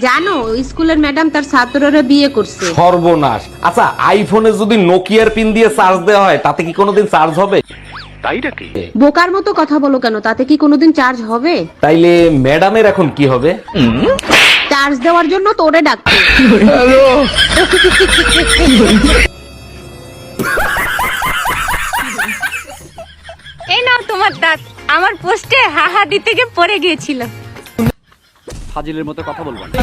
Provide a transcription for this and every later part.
জানো স্কুলের ম্যাডাম তার ছাত্ররা বিয়ে করছে। সর্বনাশ। আচ্ছা, আইফোনে যদি নোকিয়ার পিন দিয়ে চার্জ দেওয়া হয় তাতে কি কোনোদিন চার্জ হবে? তাই নাকি? বোকার মতো কথা বলো কেন, তাতে কি কোনোদিন চার্জ হবে? তাইলে ম্যাডামের এখন কি হবে? চার্জ দেওয়ার জন্য তোরে ডাকছে। এই নাও তোমার দাঁত, আমার পোস্টে হাহা দিতে গিয়ে পড়ে গিয়েছিল। ফাজিলের মতো কথা বলবো না।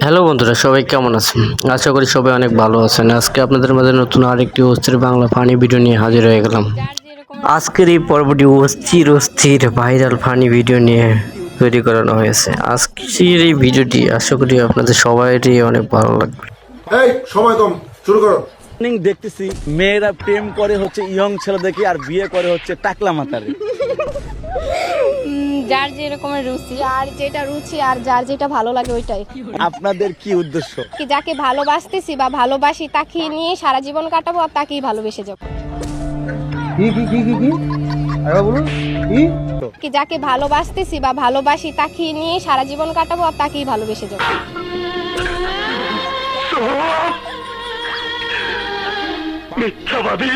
হ্যালো বন্ধুরা, সবাই কেমন আছেন? আশা করি সবাই অনেক ভালো আছেন। আজকে আপনাদের মাঝে নতুন আরেকটি অস্থির বাংলা ফানি ভিডিও নিয়ে হাজির হয়ে গেলাম। আজকের এই পর্বটি অস্থির ভাইরাল ফানি ভিডিও নিয়ে তৈরি করানো হয়েছে। আজকের এই ভিডিওটি আশা করি আপনাদের সবাইরই অনেক ভালো লাগবে। এই সময় কম, শুরু করো। দেখতেছি মেয়েরা প্রেম করে হচ্ছে ইয়ং ছেলেদেরকে আর বিয়ে করে হচ্ছে টাকলা মাতারে। যার যে রকমের রুচি, আর যেটা রুচি আর যার যেটা ভালো লাগে ওইটাই। আপনাদের কি উদ্দেশ্য? কি যাকে ভালোবাসতেছি বা ভালোবাসি তাকে নিয়ে সারা জীবন কাটাবো আর তাকেই ভালোবেসে যাবো। কি যাকে ভালোবাসতেছি বা ভালোবাসি তাকে নিয়ে সারা জীবন কাটাবো আর তাকেই ভালোবেসে যাবো। মিথ্যাবাদী।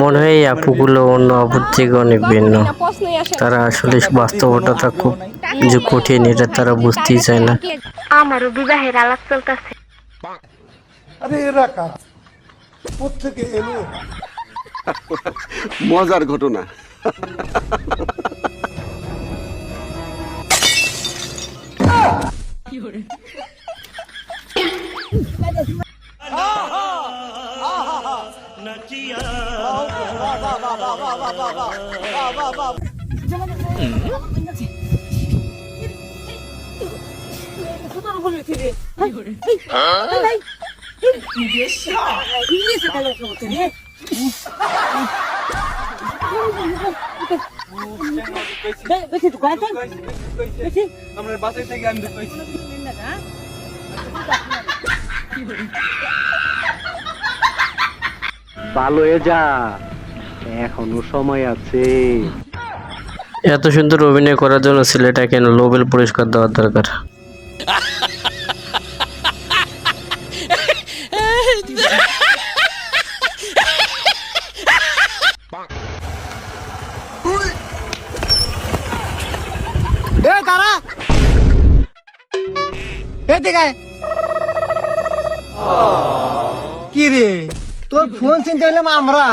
মনে হয় এই আপুগুলো অন্য আপুর থেকে অনেক ভিন্ন। প্রশ্নই আসে না। তারা আসলে বাস্তবতা খুব যে কঠিন, এটা তারা বুঝতেই চায় না। আমারও বিবাহের আলাপ চলতেছে। আরে এরা কাজ কোত্থেকে এলো? মজার ঘটনা। ভালো হয়ে যা, এখনো সময় আছে। এত সুন্দর অভিনয় করার জন্য ছেলেটা কেন নোবেল পুরস্কার দেওয়ার দরকার। কি রে, তোর ফোন চিনতে হলাম আমরা,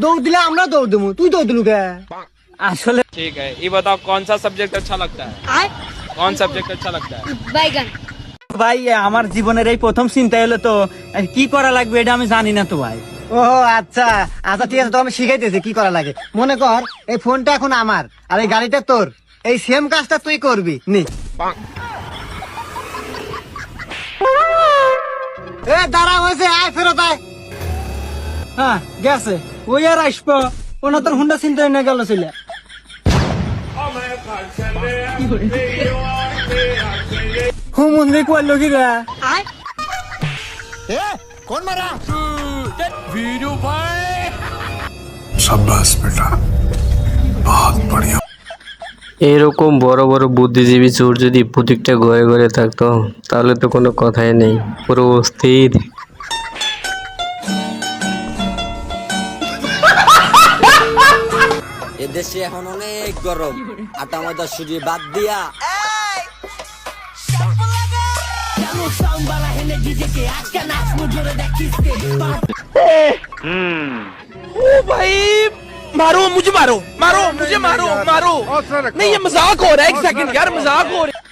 দৌড় দিলে আমরা দৌড় দেবো, তুই দৌড় দিলু কে? আসলে ठीक है, ये बताओ कौन सा सब्जेक्ट अच्छा लगता है? कौन सब्जेक्ट अच्छा लगता है? বাইগান। ভাই আমার জীবনের এই প্রথম চিন্তা হলো তো কি করা লাগবে এটা আমি জানি না তো ভাই। ও আচ্ছা আচ্ছা, ঠিক আছে, তো আমি শিখাইতেছি কি করা লাগে। মনে কর এই ফোনটা এখন আমার আর এই গাড়িটা তোর, এই সেম কাজটা তুই করবি নি। এ দাঁড়া, হয়েছে, আয় ফেরত আয়। হ্যাঁ গেছে, ওই আর আসবো, ওনা তোর হুন্ডা চিন্তা না গেল ছিল। হুমন্দি করলো কি রে? কোন মারা? शाबाश बेटा, बहुत बढ़िया। এরকম বড় বড় বুদ্ধিজীবী চোর যদি প্রত্যেকটা ঘরে ঘরে থাকতো তাহলে তো কোনো কথাই নেই। পুরো অস্থির। এদেশে এখন অনেক গরম, আটা ময়দা সুজি বাদ দিয়া ओ भाई, मारो मुझे, मारो मारो मुझे, मारो मारो। नहीं, ये मजाक हो रहा है, एक सेकंड यार, मजाक हो रहा है।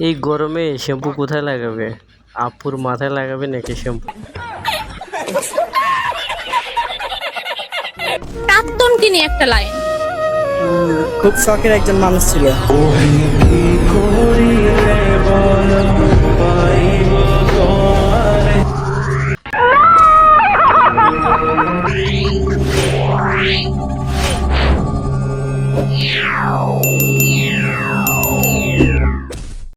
এই গরমে শ্যাম্পু কোথায় লাগাবে? আপুর মাথায় লাগাবে নাকি শ্যাম্পু? প্রাক্তন কি নিয়ে একটা লাইন। খুব শখের একজন মানুষ ছিল।